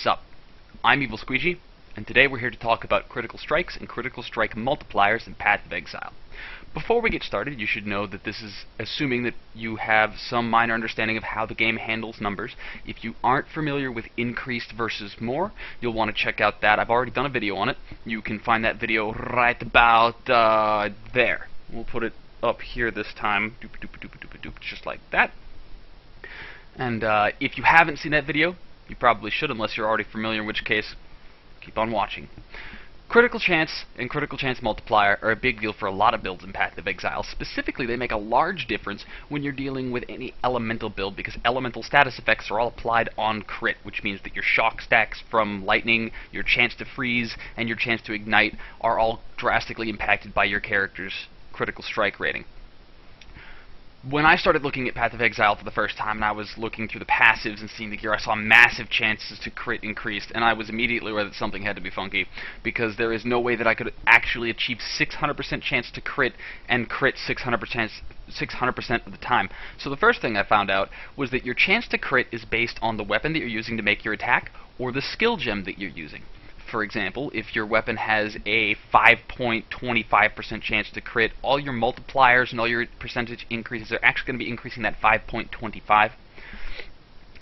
Sup? I'm Evil Squeegee, and today we're here to talk about critical strikes and critical strike multipliers in Path of Exile. Before we get started, you should know that this is assuming that you have some minor understanding of how the game handles numbers. If you aren't familiar with increased versus more, you'll want to check out that. I've already done a video on it. You can find that video right about there. We'll put it up here this time, just like that. And if you haven't seen that video, you probably should, unless you're already familiar, in which case, keep on watching. Critical chance and critical chance multiplier are a big deal for a lot of builds in Path of Exile. Specifically, they make a large difference when you're dealing with any elemental build, because elemental status effects are all applied on crit, which means that your shock stacks from lightning, your chance to freeze, and your chance to ignite are all drastically impacted by your character's critical strike rating. When I started looking at Path of Exile for the first time, and I was looking through the passives and seeing the gear, I saw massive chances to crit increased, and I was immediately aware that something had to be funky, because there is no way that I could actually achieve 600% chance to crit and crit 600% of the time. So the first thing I found out was that your chance to crit is based on the weapon that you're using to make your attack, or the skill gem that you're using. For example, if your weapon has a 5.25% chance to crit, all your multipliers and all your percentage increases are actually going to be increasing that 5.25.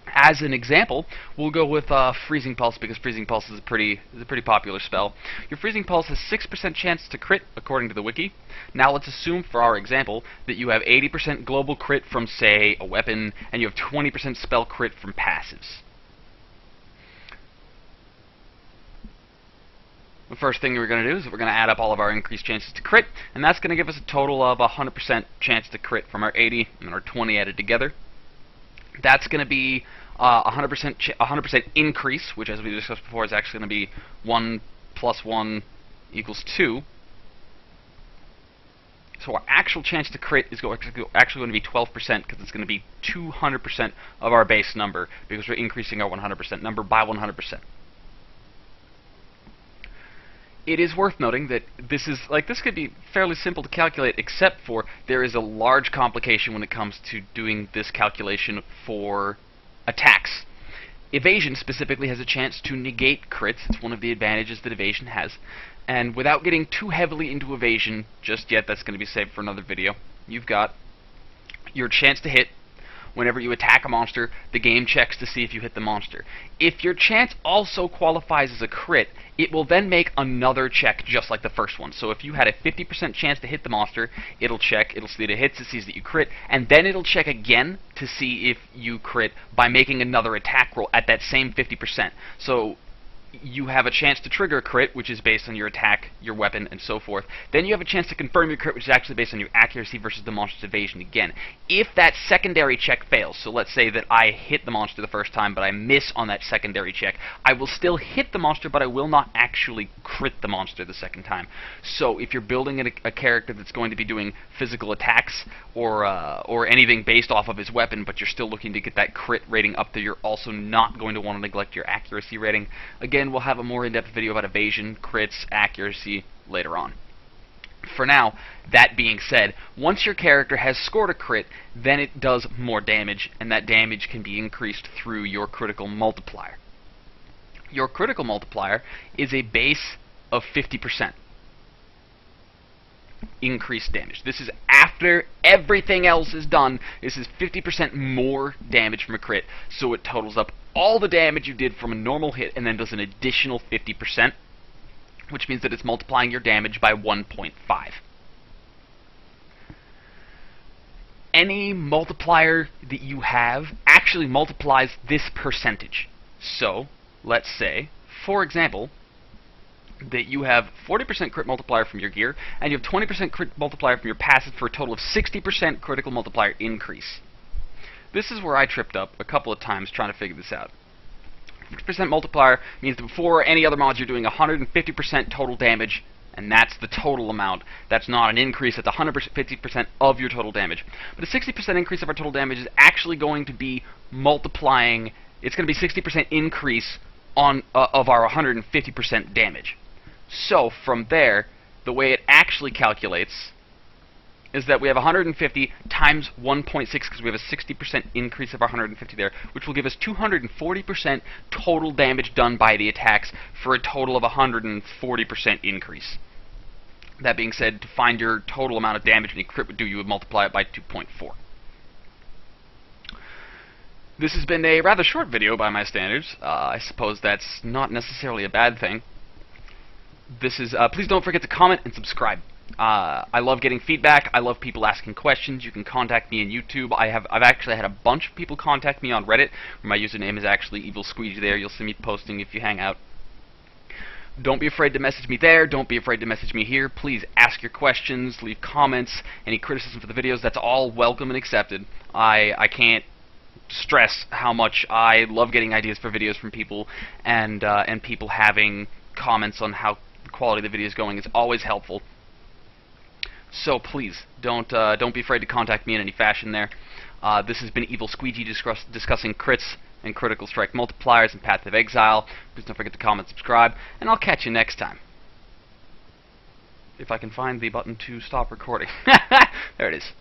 As an example, we'll go with Freezing Pulse, because Freezing Pulse is a pretty popular spell. Your Freezing Pulse has 6% chance to crit, according to the wiki. Now let's assume, for our example, that you have 80% global crit from, say, a weapon, and you have 20% spell crit from passives. The first thing we're going to do is we're going to add up all of our increased chances to crit, and that's going to give us a total of 100% chance to crit from our 80 and our 20 added together. That's going to be 100% increase, which, as we discussed before, is actually going to be 1 plus 1 equals 2. So our actual chance to crit is actually going to be 12%, because it's going to be 200% of our base number, because we're increasing our 100% number by 100%. It is worth noting that this could be fairly simple to calculate, except for there is a large complication when it comes to doing this calculation for attacks. Evasion specifically has a chance to negate crits. It's one of the advantages that evasion has. And without getting too heavily into evasion just yet, that's going to be saved for another video, you've got your chance to hit. Whenever you attack a monster, the game checks to see if you hit the monster. If your chance also qualifies as a crit, it will then make another check just like the first one. So if you had a 50% chance to hit the monster, it'll check, it'll see that it hits, it sees that you crit, and then it'll check again to see if you crit by making another attack roll at that same 50%. So you have a chance to trigger a crit, which is based on your attack, your weapon, and so forth. Then you have a chance to confirm your crit, which is actually based on your accuracy versus the monster's evasion again. If that secondary check fails, so let's say that I hit the monster the first time, but I miss on that secondary check, I will still hit the monster, but I will not actually crit the monster the second time. So if you're building a character that's going to be doing physical attacks, or anything based off of his weapon, but you're still looking to get that crit rating up there, you're also not going to want to neglect your accuracy rating. Again, we'll have a more in-depth video about evasion, crits, accuracy later on. For now, that being said, once your character has scored a crit, then it does more damage, and that damage can be increased through your critical multiplier. Your critical multiplier is a base of 50%. Increased damage. This is after everything else is done. This is 50% more damage from a crit, so it totals up all the damage you did from a normal hit and then does an additional 50%, which means that it's multiplying your damage by 1.5. Any multiplier that you have actually multiplies this percentage. So, let's say, for example, that you have 40% crit multiplier from your gear, and you have 20% crit multiplier from your passive, for a total of 60% critical multiplier increase. This is where I tripped up a couple of times trying to figure this out. 50% multiplier means that before any other mods you're doing 150% total damage, and that's the total amount. That's not an increase, that's 150% of your total damage. But a 60% increase of our total damage is actually going to be multiplying, it's going to be 60% increase on of our 150% damage. So from there, the way it actually calculates is that we have 150 times 1.6, because we have a 60% increase of our 150 there, which will give us 240% total damage done by the attacks for a total of 140% increase. That being said, to find your total amount of damage any crit would do, you would multiply it by 2.4. This has been a rather short video by my standards. I suppose that's not necessarily a bad thing. This is. Please don't forget to comment and subscribe. I love getting feedback. I love people asking questions. You can contact me on YouTube. I've actually had a bunch of people contact me on Reddit, where my username is actually Evil Squeegee there. You'll see me posting if you hang out. Don't be afraid to message me there. Don't be afraid to message me here. Please ask your questions, leave comments, any criticism for the videos. That's all welcome and accepted. I can't stress how much I love getting ideas for videos from people, and people having comments on how the quality of the video is going. It's always helpful. So please don't be afraid to contact me in any fashion there. This has been Evil Squeegee discussing crits and critical strike multipliers and Path of Exile. Please don't forget to comment, subscribe, and I'll catch you next time. If I can find the button to stop recording. There it is.